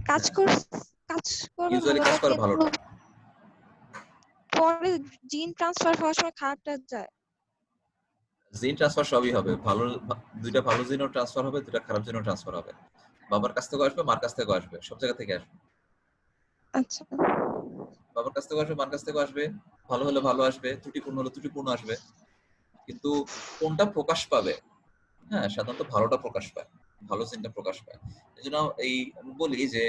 কাজ করবে ইউজুয়ালি কাজ ভালোটা, করে কিন্তু ভালোটা। পরে জিন ট্রান্সফার হওয়ার সময় খারাপটা যায়। জিন ট্রান্সফার সবই হবে, ভালো দুইটা ভালো জিনও ট্রান্সফার হবে, দুইটা খারাপ জিনও ট্রান্সফার হবে, বাবার কাছ থেকে আসবে, মার কাছ থেকে আসবে, সব জায়গা থেকে আসবে। আচ্ছা। বাবার কাছ থেকে আসবে, মার কাছ থেকে আসবে, ভালো হলে ভালো আসবে, ত্রুটিপূর্ণ হলে ত্রুটিপূর্ণ আসবে, কিন্তু কোনটা প্রকাশ পাবে? হ্যাঁ, সাধারণত ভালোটা প্রকাশ পায়, ভালো জিনটা প্রকাশ পায়। এই জন্য এই আমি বলি যে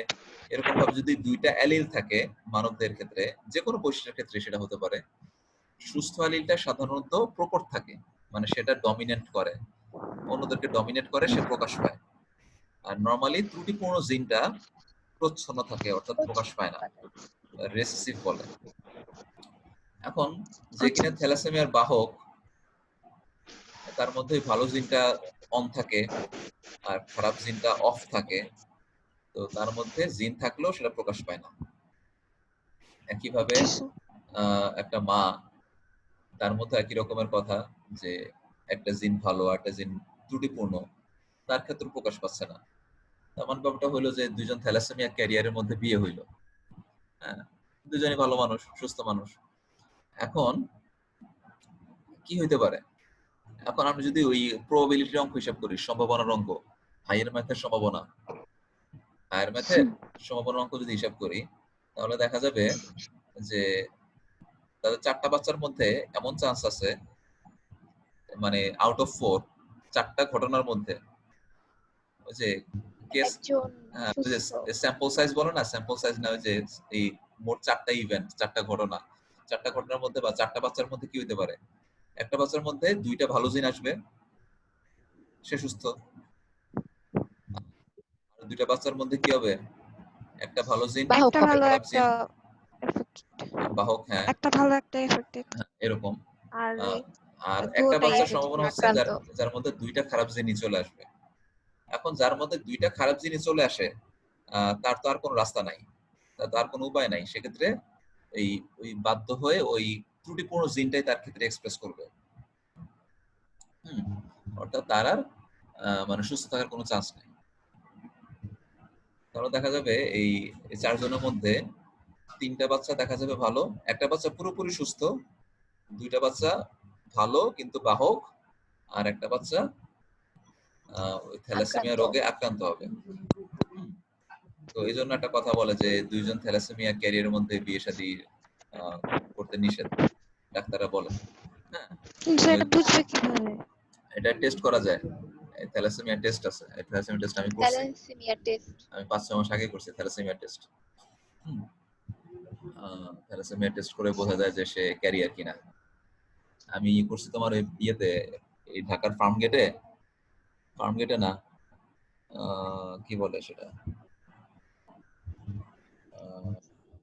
এরকম ভাবে যদি দুইটা অ্যালিল থাকে মানবদের ক্ষেত্রে, যে কোনো বৈশিষ্ট্যের ক্ষেত্রে সেটা হতে পারে, সুস্থ অ্যালিলটা সাধারণত প্রকট থাকে, মানে সেটা ডমিনেট করে, অন্যদেরকে ডমিনেট করে, সে প্রকাশ পায়। আর নরমালি ত্রুটিপূর্ণ জিনটা প্রচ্ছন্ন থাকে, অর্থাৎ প্রকাশ পায় না, রেসেসিভ বলে। এখন যে আচ্ছা কিনা থ্যালাসেমিয়ার বাহক, তার মধ্যে ভালো জিনটা অন থাকে আর খারাপ জিনটা অফ থাকে, তো তার মধ্যে জিন থাকলেও সেটা প্রকাশ পায় না। একইভাবে একটা মা, তার মধ্যে একই রকমের কথা যে একটা জিন ভালো আর একটা জিন ত্রুটিপূর্ণ, তার ক্ষেত্রে প্রকাশ পাচ্ছে না। তেমন ব্যাপারটা হইলো যে দুইজন থ্যালাসেমিয়া ক্যারিয়ারের মধ্যে বিয়ে হইলো, হ্যাঁ, দুজনই ভালো মানুষ, সুস্থ মানুষ। এখন কি হইতে পারে? এখন আমরা যদি ওই প্রবাবিলিটির অঙ্ক হিসাব করি, সম্ভাবনার অঙ্ক, হাইয়ের ম্যাথের সম্ভাবনা, হায়ার ম্যাথের সম্ভাবনার অঙ্ক যদি হিসাব করি, তাহলে দেখা যাবে যে তাদের 4টা বাচ্চার মধ্যে এমন চান্স আছে, মানে আউট অফ 4, 4টা ঘটনার মধ্যে ওই যে কেস, একজন সুস্থ। স্যাম্পল সাইজ বলো না, স্যাম্পল সাইজ না, ওই যে এই মোট 4টা ইভেন্ট, 4টা ঘটনা, 4টা ঘটনার মধ্যে বা 4টা বাচ্চার মধ্যে কি হইতে পারে? একটা বাচ্চার মধ্যে 2টা ভালো জিন আসবে, সে সুস্থ। আর 2টা বাচ্চার মধ্যে কি হবে? একটা ভালো জিন, বাহক একটা হবে। ভালো খারাপ একটা জিন, বাহক, হ্যাঁ, একটা ভালো একটা এফেক্টেড এরকম। আর আর একটা দুটোই বাচ্চার দুটোই সম্ভাবনা হচ্ছে আক্রান্ত। যার মধ্যে 2টা খারাপ জিনিস চলে আসবে। এখন যার মধ্যে 2টা খারাপ জিনিস চলে আসে, তার তো আর কোনো রাস্তা নাই, তার তো আর কোনো উপায় নাই। সেক্ষেত্রে ওই বাধ্য হয়ে ওই ত্রুটিপূর্ণ জিনটাই তার ক্ষেত্রে এক্সপ্রেস করবে। অর্থাৎ তার আর মানে সুস্থ থাকার কোনো চান্স নেই। তাহলে দেখা যাবে এই 4 জনের মধ্যে 3টা বাচ্চা দেখা যাবে ভালো, একটা বাচ্চা পুরোপুরি সুস্থ, 2টা বাচ্চা ভালো কিন্তু বাহক, আর একটা বাচ্চা ওই থ্যালাসেমিয়া আক্রান্ত। রোগে আক্রান্ত হবে। তো এই জন্য একটা কথা বলে যে 2জন থ্যালাসেমিয়া ক্যারিয়ারের মধ্যে বিয়ে শাদী করতে নিষেধ, ডাক্তাররা বলে। হ্যাঁ, কিন্তু এটা বুঝবে কিভাবে? এটা টেস্ট করা যায়, থ্যালাসেমিয়া টেস্ট আছে, থ্যালাসেমিয়া টেস্ট আমি করছি, থ্যালাসেমিয়া টেস্ট। আমি 5-6 মাস আগে করছি থ্যালাসেমিয়া টেস্ট। থ্যালাসেমিয়া টেস্ট করে বোঝা যায় যে সে ক্যারিয়ার কিনা। আমি করছি তোমার ওই ইয়েতে, এই ঢাকার ফার্ম গেটে না, কি বলে সেটা,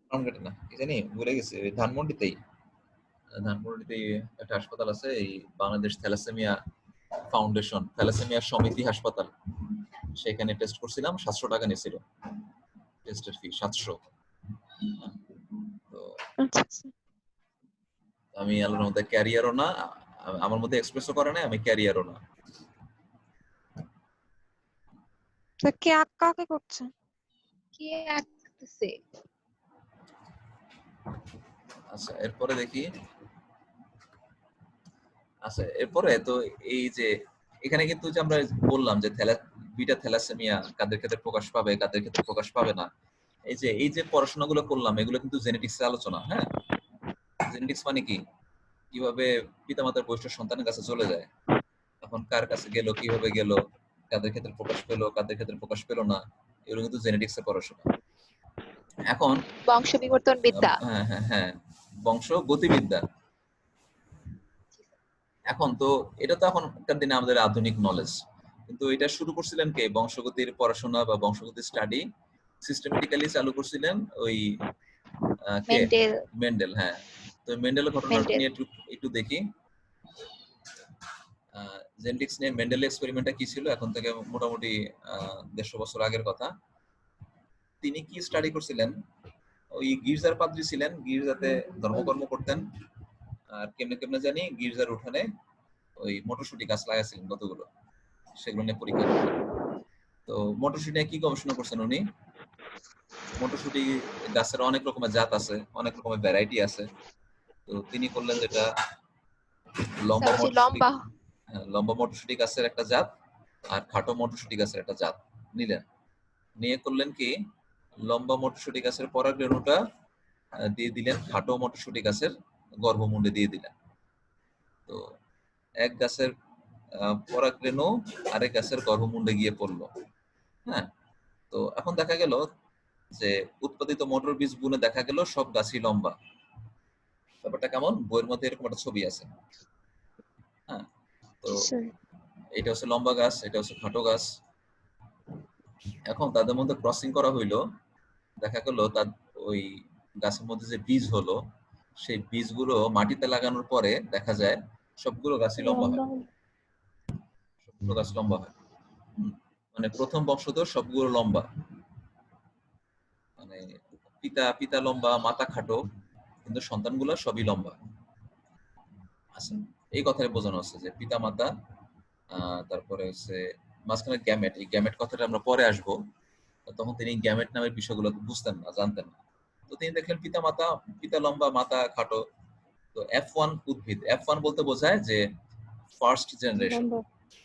ফার্ম গেটে না, কি জানি ভুলে গেছি, ওই ধানমন্ডিতেই একটা হাসপাতাল আছে, এই বাংলাদেশ থ্যালাসেমিয়া ফাউন্ডেশন, থ্যালাসেমিয়া সমিতি হাসপাতাল, সেখানে টেস্ট করছিলাম। 700 টাকা নিয়েছিল টেস্টের ফি, 700। তো আচ্ছা আমি আল্লাহর মধ্যে ক্যারিয়ারও না, আমার মধ্যে এক্সপ্রেসও করে না, আমি ক্যারিয়ারও না। তো কে কাকে করছে? কে আঁকতেছে? আচ্ছা, এরপরে দেখি। আচ্ছা, এরপরে তো এই যে এখানে কিন্তু যে আমরা বললাম যে বিটা থ্যালাসেমিয়া কাদের ক্ষেত্রে প্রকাশ পাবে, কাদের ক্ষেত্রে প্রকাশ পাবে না, এই যে পড়াশোনাগুলো করলাম, এগুলো কিন্তু জেনেটিক্সের আলোচনা। হ্যাঁ, জেনেটিক্স মানে কি, কিভাবে পিতামাতার বৈশিষ্ট্য সন্তানের কাছে চলে যায়, এখন কার কাছে গেল, কিভাবে গেল, কাদের ক্ষেত্রে প্রকাশ পেলো, কাদের ক্ষেত্রে প্রকাশ পেলো না, এগুলো কিন্তু জেনেটিক্সের পড়াশোনা। এখন বংশ বিবর্তন বিদ্যা। হ্যাঁ হ্যাঁ হ্যাঁ, বংশ গতিবিদ্যা। এখন তো এটা তো এখনকার দিনে আমাদের আধুনিক নলেজ, কিন্তু এটা শুরু করছিলেন কে? বংশগতির পড়াশোনা বা বংশগতির স্টাডি সিস্টেমেটিক্যালি চালু করছিলেন ওই কে? মেন্ডেল। মেন্ডেল। হ্যাঁ, তো মেন্ডেলের ঘটনাটা মেন্ডেল। নিয়ে একটু দেখি। জেনেটিক্স নিয়ে মেন্ডেল এক্সপেরিমেন্টটা কি ছিল, এখন থেকে মোটামুটি 150 বছর আগের কথা। তিনি কি স্টাডি করছিলেন, ওই গির্জার পাদ্রী ছিলেন, গির্জাতে ধর্মকর্ম করতেন, আর কেমনে কেমনে জানি গির্জার উঠানে ওই মটরশুটি গাছ লাগাইছিলেন কতগুলো, সেগুলো নিয়ে পরীক্ষা করতেন। তো মটরশুটি নিয়ে কি গবেষণা করছেন উনি? মটরশুটি গাছের অনেক রকমের জাত আছে, অনেক রকমের ভ্যারাইটি আছে। তো তিনি করলেন যেটা লম্বা মটরশুটি, লম্বা মটরশুটি গাছের একটা জাত আর খাটো মটরশুটি গাছের একটা জাত নিলেন, নিয়ে করলেন কি, লম্বা মটরশুটি গাছের পরাগরেণুটা দিয়ে দিলেন খাটো মটরশুটি গাছের গর্ভমুণ্ডে দিয়ে দিলেন। তো এক গাছের পরাগরেণু আরেক গাছের গর্ভমুণ্ডে গিয়ে পড়লো। হ্যাঁ, তো এখন দেখা গেল যে উৎপাদিত মটর বীজ বুনে দেখা গেল সব গাছই লম্বা। ব্যাপারটা কেমন? বইয়ের মধ্যে এরকম একটা ছবি আছে। হ্যাঁ, তো এটা হচ্ছে লম্বা গাছ, এটা হচ্ছে খাটো গাছ। এখন তাদের মধ্যে ক্রসিং করা হইলো, দেখা গেল তার ওই গাছের মধ্যে যে বীজ হলো, সেই বীজগুলো মাটিতে লাগানোর পরে দেখা যায় সবগুলো গাছই লম্বা হয়। ছোট গাছ লম্বা হয়। মানে প্রথম বংশধর সবগুলো লম্বা, মানে পিতা পিতা লম্বা, মাতা খাটো, কিন্তু সন্তানগুলো সবই লম্বা। আচ্ছা, এই কথাটা বোঝানো হচ্ছে যে পিতা মাতা, তারপরে হচ্ছে মাঝখানে গ্যামেট। এই গ্যামেট কথাটা আমরা পরে আসবো, তখন তিনি গ্যামেট নামের বিষয়গুলো বুঝতেন না, জানতেন না। তো তিনি দেখলেন পিতা মাতা, পিতা লম্বা মাতা খাটো। তো F1 উদ্ভিদ, F1 বলতে বোঝায় যে ফার্স্ট জেনারেশন, লম্বা।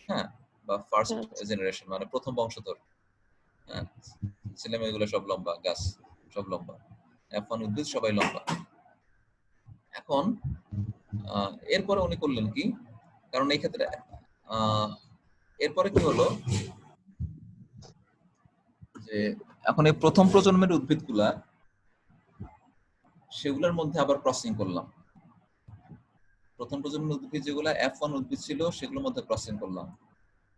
হ্যাঁ, বা ফার্স্ট আচ্ছা। জেনারেশন মানে প্রথম বংশধর। হ্যাঁ, ছেলে মেয়েগুলো সব লম্বা, গাছ সব লম্বা, F1 উদ্ভিদ সবাই লম্বা। এখন এরপরে উনি করলেন কি, কারণ এই ক্ষেত্রে এরপরে কি হলো যে এখন এই প্রথম প্রজন্মের উদ্ভিদগুলা, সেগুলোর মধ্যে আবার ক্রসিং করলাম। প্রথম প্রজন্মের উদ্ভিদ যেগুলো F1 উদ্ভিদ ছিল সেগুলোর মধ্যে ক্রসিং করলাম,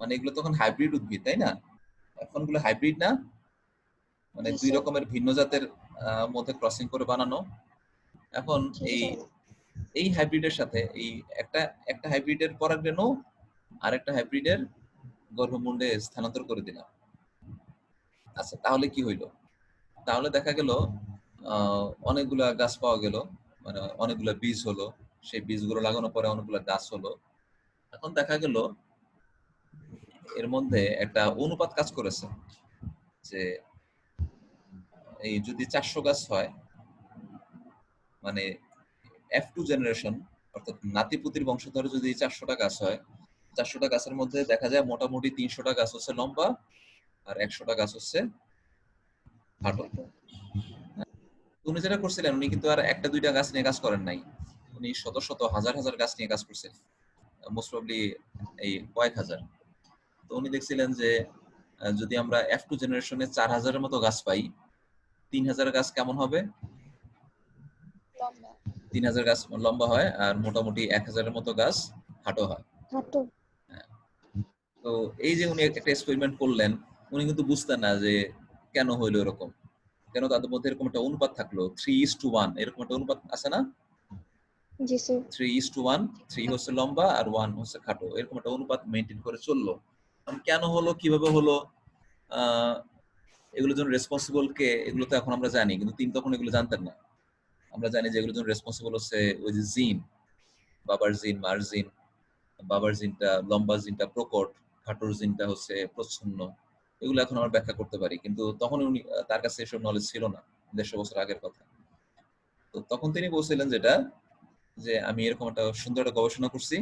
মানে এগুলো তখন হাইব্রিড উদ্ভিদ, তাই না? F1 গুলো হাইব্রিড না, মানে জি দুই স্যার। রকমের ভিন্ন জাতের মধ্যে ক্রসিং করে বানানো। এখন জি এই স্যার। এই হাইব্রিডের সাথে এই একটা একটা হাইব্রিডের পরাগরেণু আর একটা হাইব্রিডের গর্ভমুণ্ডে স্থানান্তর করে দিলাম। আচ্ছা, তাহলে কি হইলো? তাহলে দেখা গেল অনেকগুলা গাছ পাওয়া গেল, মানে অনেকগুলা বীজ হলো, সেই বীজগুলো লাগানোর পরে অনেকগুলা গাছ হলো। এখন দেখা গেল এর মধ্যে একটা অনুপাত কাজ করেছে, যে এই যদি 400 গাছ হয়, মানে F2 জেনারেশন, অর্থাৎ নাতিপুতির বংশধরে যদি 400টা গাছ হয়, 400টা গাছের মধ্যে দেখা যায় মোটামুটি 300টা গাছ হচ্ছে লম্বা আর 100টা গাছ হচ্ছে খাটো। উনি যেটা করছিলেন, উনি কিন্তু আর একটা দুইটা গাছ নিয়ে কাজ করেন নাই, উনি শত শত হাজার হাজার গাছ নিয়ে কাজ করছেন, মোস্ট প্রবাবলি এই কয়েক হাজার। তো উনি দেখছিলেন যে যদি আমরা F2 জেনারেশনে 4000-এর মতো গাছ পাই, 3000 গাছ কেমন হবে? লম্বা। 3000 গাছ লম্বা হয় আর মোটামুটি 1000-এর মতো গাছ খাটো হয়। খাটো। তো এই যে উনি একটা এক্সপেরিমেন্ট করলেন, উনি কিন্তু বুঝতেন না যে কেন হইলো এরকম, কেন তাদের মধ্যে এরকম একটা অনুপাত থাকলো 3:1, এরকম একটা অনুপাত আছে না? জি স্যার। 3:1, 3 হচ্ছে লম্বা আর 1 হচ্ছে খাটো, এরকম একটা অনুপাত মেনটেন করে চললো। কেন হলো, কিভাবে হলো, আহ এগুলোর জন্য রেসপন্সিবল কে, এগুলো তো এখন আমরা জানি, কিন্তু তিনি তখন এগুলো জানতেন না। আমরা জানি যে এগুলোর জন্য রেসপন্সিবল হচ্ছে ওই যে জিন, বাবার জিন, মার জিন। বাবার জিনটা লম্বা, জিনটা প্রকট, খাটোর জিনটা হচ্ছে প্রচ্ছন্ন। এগুলো এখন আমরা ব্যাখ্যা করতে পারি, কিন্তু তখন উনি তার কাছে এসব নলেজ ছিল না, 150 বছর আগের কথা। তো তখন তিনি বলছিলেন যেটা, যে আমি এরকম একটা সুন্দর একটা গবেষণা করছি,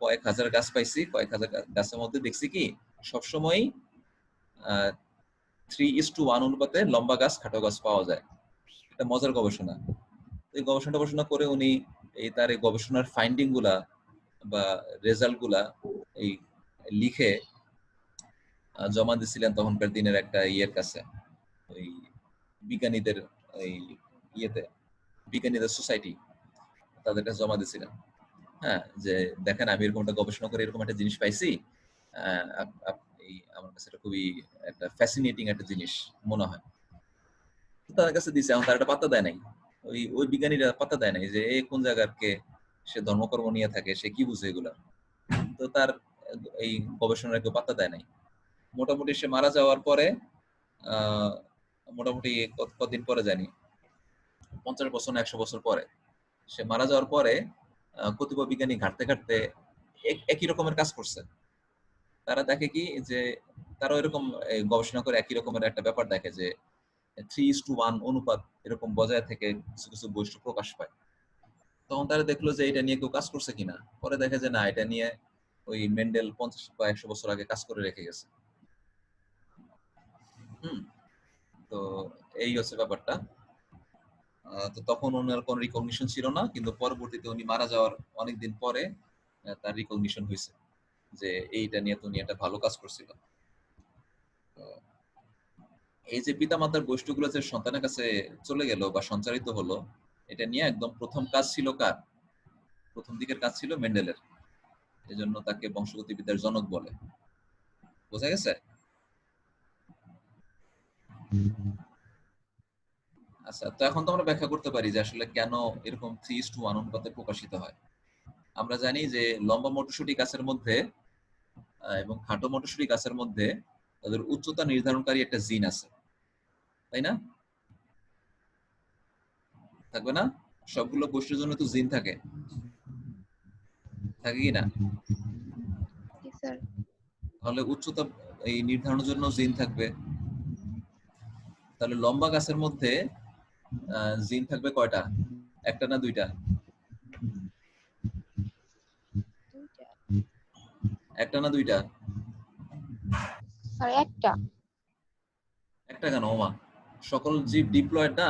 কয়েক হাজার গাছ পাইছি, কয়েক হাজার গাছের মধ্যে দেখছি কি সবসময়ই 3:1 অনুপাতে লম্বা গাছ খাটো গাছ পাওয়া যায়। এটা মজার গবেষণা। এই গবেষণা করে উনি এই তার এই গবেষণার ফাইন্ডিং গুলা বা রেজাল্ট গুলা এই লিখে জমা দিছিলেন তখনকার দিনের একটা ইয়ের কাছে, ওই বিজ্ঞানীদের, এই ইয়েতে বিজ্ঞানীদের সোসাইটি, তাদের কাছে জমা দিছিলেন। হ্যাঁ, যে দেখেন আমি এরকম একটা গবেষণা করে এরকম একটা জিনিস পাইছি, এই আমার কাছে এটা খুবই একটা ফ্যাসিনেটিং একটা জিনিস মনে হয়। তাদের কাছে দিছে, এখন তার একটা পাত্তা দেয় নাই, ওই ওই বিজ্ঞানীরা পাত্তা দেয় নাই যে এ কোন জায়গার কে, সে ধর্মকর্ম নিয়ে থাকে, সে কি বুঝে এগুলা। তো তার এই গবেষণার কেউ পাত্তা দেয় নাই। মোটামুটি সে মারা যাওয়ার পরে আহ মোটামুটি কতদিন পরে জানি, 50 বছর না 100 বছর পরে সে মারা যাওয়ার পরে কতিপয় বিজ্ঞানী ঘাটতে ঘাটতে একই রকমের কাজ করছে। তারা দেখে কি যে তারা এরকম গবেষণা করে একই রকমের একটা ব্যাপার দেখে যে 3:1 অনুপাত এরকম বজায় থেকে কিছু কিছু বৈশিষ্ট্য প্রকাশ পায়। তখন তারা দেখলো যে এটা নিয়ে কেউ কাজ করছে কিনা, পরে দেখে যে না, এটা নিয়ে ওই মেন্ডেল 50 বা 100 বছর আগে কাজ করে রেখে গেছে। হুম। তো এই হচ্ছে ব্যাপারটা। তো তখন ওনার কোনো রিকগনিশন ছিল না, কিন্তু পরবর্তীতে উনি মারা যাওয়ার অনেকদিন পরে তার রিকগনিশন হয়েছে যে এইটা নিয়ে তো উনি একটা ভালো কাজ করছিল। এই যে পিতামাতার বৈশিষ্ট্যগুলো যে সন্তানের কাছে চলে গেল বা সঞ্চারিত হলো, এটা নিয়ে একদম প্রথম কাজ ছিল কার? প্রথম দিকের কাজ ছিল মেন্ডেলের। এজন্য তাকে বংশগতিবিদ্যার জনক বলে। বোঝা গেছে? আচ্ছা, তো এখন তো আমরা ব্যাখ্যা করতে পারি যে আসলে কেন এরকম 3:1 অনুপাতে প্রকাশিত হয়। আমরা জানি যে লম্বা মটরশুঁটি গাছের মধ্যে এবং খাটো মটরশুঁটি গাছের মধ্যে তাদের উচ্চতা নির্ধারণকারী একটা জিন আছে, তাই না? থাকবে না? সবগুলো বৈশিষ্ট্যের জন্য তো জিন থাকে কি না? জি স্যার। তাহলে উচ্চতা এই নির্ধারণের জন্য জিন থাকবে। তাহলে লম্বা গাছের মধ্যে জিন থাকবে কয়টা? একটা না দুইটা? দুইটা। একটা না দুইটা? স্যার একটা। একটা কেন ওমা? সকল জীব ডিপ্লয়েড না,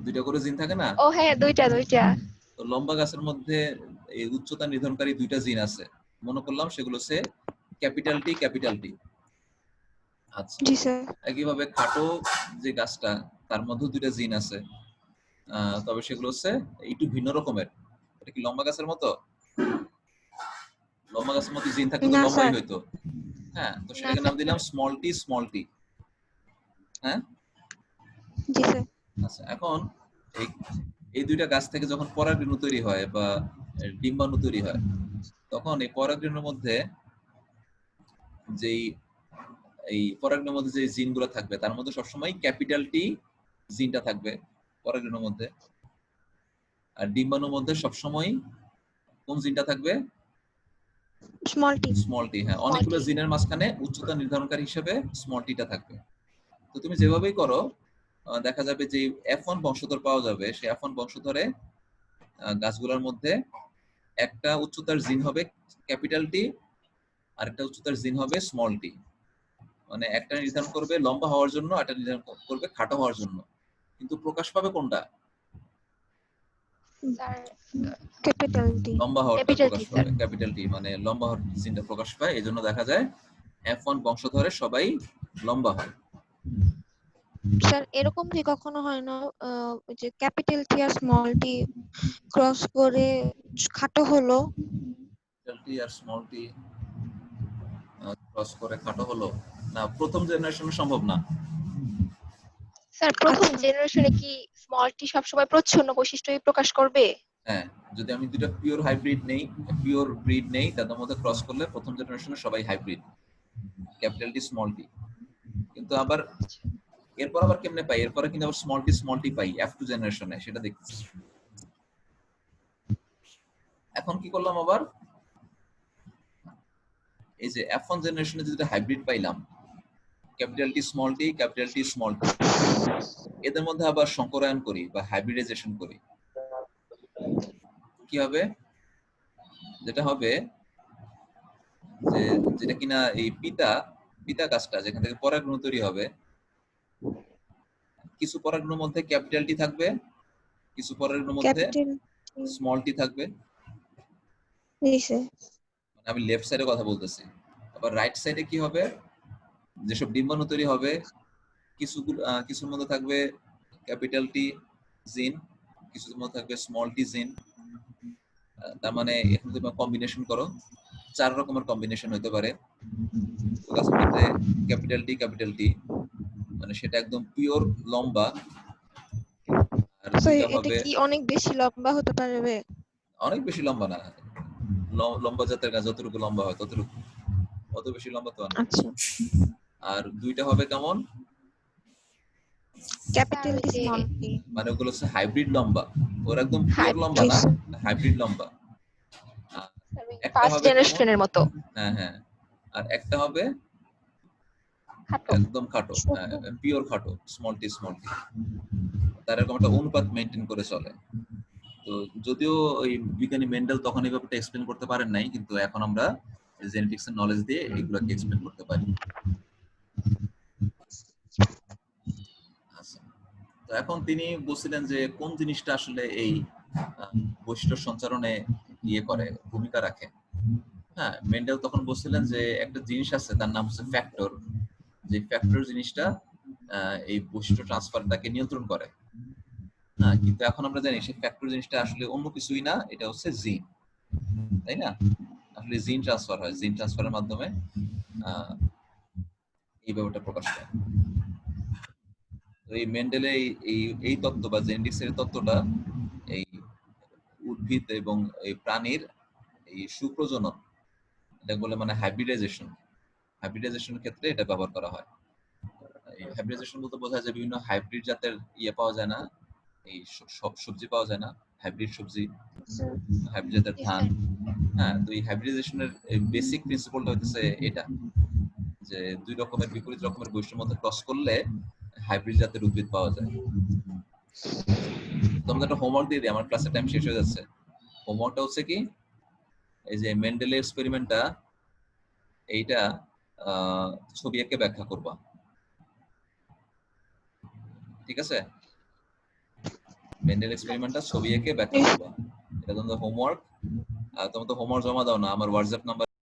দুইটা করে জিন থাকে না? ও হ্যাঁ, দুইটা। তো লম্বা গাছের মধ্যে এই উচ্চতা নির্ধারণকারী দুইটা জিন আছে, মনে করলাম সেগুলো হচ্ছে ক্যাপিটাল টি ক্যাপিটাল টি। আচ্ছা, জি স্যার। একইভাবে খাটো যে গাছটা তার মধ্যে দুইটা জিন আছে, তবে সেগুলো হচ্ছে একটু ভিন্ন রকমের। এটা কি লম্বা গাছের মতো? লম্বা গাছের মতো জিন থাকলে তো না লম্বাই স্যার। হইতো। হ্যাঁ, তো না সেটাকে নাম দিলাম স্মল টি স্মল টি। হ্যাঁ, জি স্যার। আচ্ছা, এখন এই এই দুইটা গাছ থেকে যখন পরাগরেণু তৈরি হয় বা ডিম্বাণু তৈরি হয়, তখন এই পরাগরেণুর মধ্যে যেই এই পরাগরেণুর মধ্যে যে জিনগুলো থাকবে তার মধ্যে সবসময় ক্যাপিটাল টি জিনটা থাকবে পরাগরেণুর মধ্যে, আর ডিম্বাণুর মধ্যে সবসময় কোন জিনটা থাকবে? Small tea. Small tea. হ্যাঁ, Small অনেকগুলো t। জিনের মাঝখানে উচ্চতা নির্ধারণকারী হিসেবে স্মল টিটা থাকবে। তো তুমি যেভাবেই করো দেখা যাবে যে F1 বংশধর পাওয়া যাবে, সেই F1 বংশধরে গাছগুলোর মধ্যে একটা উচ্চতার জিন হবে ক্যাপিটাল টি, আর একটা উচ্চতার জিন হবে স্মল টি। মানে একটা নির্ধারণ করবে লম্বা হওয়ার জন্য, একটা নির্ধারণ করবে খাটো হওয়ার জন্য, কিন্তু প্রকাশ পাবে কোনটা? Sir capital T. লম্বা হওয়ারটা ক্যাপিটাল প্রকাশ টি স্যার। পাবে, ক্যাপিটাল টি মানে লম্বা হওয়ার জিনটা প্রকাশ পায়। এই জন্য দেখা যায় F1 বংশধরে সবাই লম্বা হয়। স্যার এরকম কি কখনো হয় না ওই যে ক্যাপিটাল টি আর স্মল টি ক্রস করে খাটো হলো? ক্যাপিটাল টি আর স্মল টি ক্রস করে খাটো হলো না, প্রথম জেনারেশনে সম্ভব না। স্যার প্রথম আচ্ছা। জেনারেশনে কি স্মল টি সবসময় প্রচ্ছন্ন বৈশিষ্ট্যই প্রকাশ করবে? হ্যাঁ, যদি আমি দুটো পিওর হাইব্রিড নেই, পিওর ব্রিড নেই, তাদের মধ্যে ক্রস করলে প্রথম জেনারেশনে সবাই hybrid, capital T small tea. কিন্তু আবার এরপর আবার কেমনে পাই? এরপরে কিন্তু আবার স্মল টি পাই F2 জেনারেশনে, সেটা দেখতেছি। এখন কি করলাম আবার? এই যে F1 জেনারেশনে যেটা হাইব্রিড পাইলাম, capital T small tea, capital T small tea, এদের মধ্যে আবার সংকরায়ন করি বা হাইব্রিডাইজেশন করি। কি হবে? যেটা হবে যে যেটা কিনা এই পিতা গাছটা যেখান থেকে পরাগরেণু তৈরি হবে, কিছু পরাগরেণুর মধ্যে ক্যাপিটাল টি থাকবে, কিছু পরাগরেণুর মধ্যে ক্যাপিটাল টি। স্মল টি থাকবে। জি স্যার। মানে আমি লেফট সাইডে কথা বলতেছি। আবার রাইট সাইডে কি হবে? যেসব ডিম্বাণু তৈরি হবে, কিছুর মধ্যে থাকবে ক্যাপিটাল টি জিন, কিছুর মধ্যে থাকবে স্মল টি জিন। তার মানে এখানে তুমি কম্বিনেশন করো, 4 রকমের কম্বিনেশন হতে পারে। তো গাছের মধ্যে ক্যাপিটাল টি মানে সেটা একদম পিওর লম্বা, আর স্যার দুইটা এটা হবে কি অনেক বেশি লম্বা হতে পারবে? অনেক বেশি লম্বা না, লম্বা জাতের গাছ যতটুকু লম্বা হয় ততটুকু, অত বেশি লম্বা তো না। আচ্ছা। আর দুইটা হবে কেমন? ক্যাপিটাল ওই টি যে স্মল টি। মানে ওগুলো হচ্ছে হাইব্রিড লম্বা, ওরা একদম পিওর লম্বা জি না, স্যার। হাইব্রিড লম্বা। আর একটা ফার্স্ট হবে কেমন? জেনারেশনের মতো হ্যাঁ হ্যাঁ, আর একটা হবে খাটো। একদম খাটো, ছোট। পিওর খাটো, স্মল টি। তার এরকম একটা অনুপাত মেনটেন করে চলে। তো যদিও ওই বিজ্ঞানী মেন্ডেল তখন এই ব্যাপারটা এক্সপ্লেন করতে পারেন নাই, কিন্তু এখন আমরা জেনেটিক্স এর নলেজ দিয়ে এগুলোকে এক্সপ্লেন করতে পারি। আচ্ছা, তো এখন তিনি বলছিলেন যে কোন জিনিসটা আসলে এই বৈশিষ্ট্য সঞ্চারণে ইয়ে করে, ভূমিকা রাখে। হ্যাঁ, মেন্ডেল তখন বলছিলেন যে একটা জিনিস আছে তার নাম হচ্ছে ফ্যাক্টর, যে ফ্যাক্টর জিনিসটা এই বৈশিষ্ট্য ট্রান্সফারটাকে নিয়ন্ত্রণ করে। কিন্তু এখন আমরা জানি সেই ফ্যাক্টর জিনিসটা আসলে অন্য কিছুই না, এটা হচ্ছে জিন, তাই না? আসলে জিন ট্রান্সফার হয়, জিন ট্রান্সফারের মাধ্যমে এই ব্যাপারটা প্রকাশ পায়। তো এই মেন্ডেলের এই তত্ত্ব বা জেনেটিক্স এর তত্ত্বটা এই উদ্ভিদ এবং এই প্রাণীর এই সুপ্রজনন এটা বলে মানে হাইব্রিডাইজেশন। হাইব্রিডাইজেশনের ক্ষেত্রে এটা ব্যবহার করা হয়। এই হাইব্রিডাইজেশন বলতে বোঝায় যে বিভিন্ন হাইব্রিড জাতের পাওয়া যায় না, এই সব সবজি পাওয়া যায় না, হাইব্রিড সবজি, আচ্ছা, হাইব্রিড জাতের জি ধান। স্যার। হ্যাঁ, তো এই হাইব্রিডাইজেশনের বেসিক প্রিন্সিপলটা হচ্ছে এটা, যে দুই রকমের বিপরীত রকমের বৈশিষ্ট্যের মধ্যে ক্রস করলে হাইব্রিড জাতের উদ্ভিদ পাওয়া যায়। তোমাদের একটা হোমওয়ার্ক দিয়ে দিই, আমার ক্লাসের টাইম শেষ হয়ে যাচ্ছে। হোমওয়ার্কটা হচ্ছে কি, এই যে মেন্ডেলের এক্সপেরিমেন্টটা, এইটা ছবি এঁকে ব্যাখ্যা করবা, ঠিক আছে? মেন্ডেল এক্সপেরিমেন্টটা ছবি এঁকে ব্যাখ্যা করবা, এটা তোমাদের হোমওয়ার্ক। তোমরা তো হোমওয়ার্ক জমা দাও না, আমার হোয়াটসঅ্যাপ নাম্বার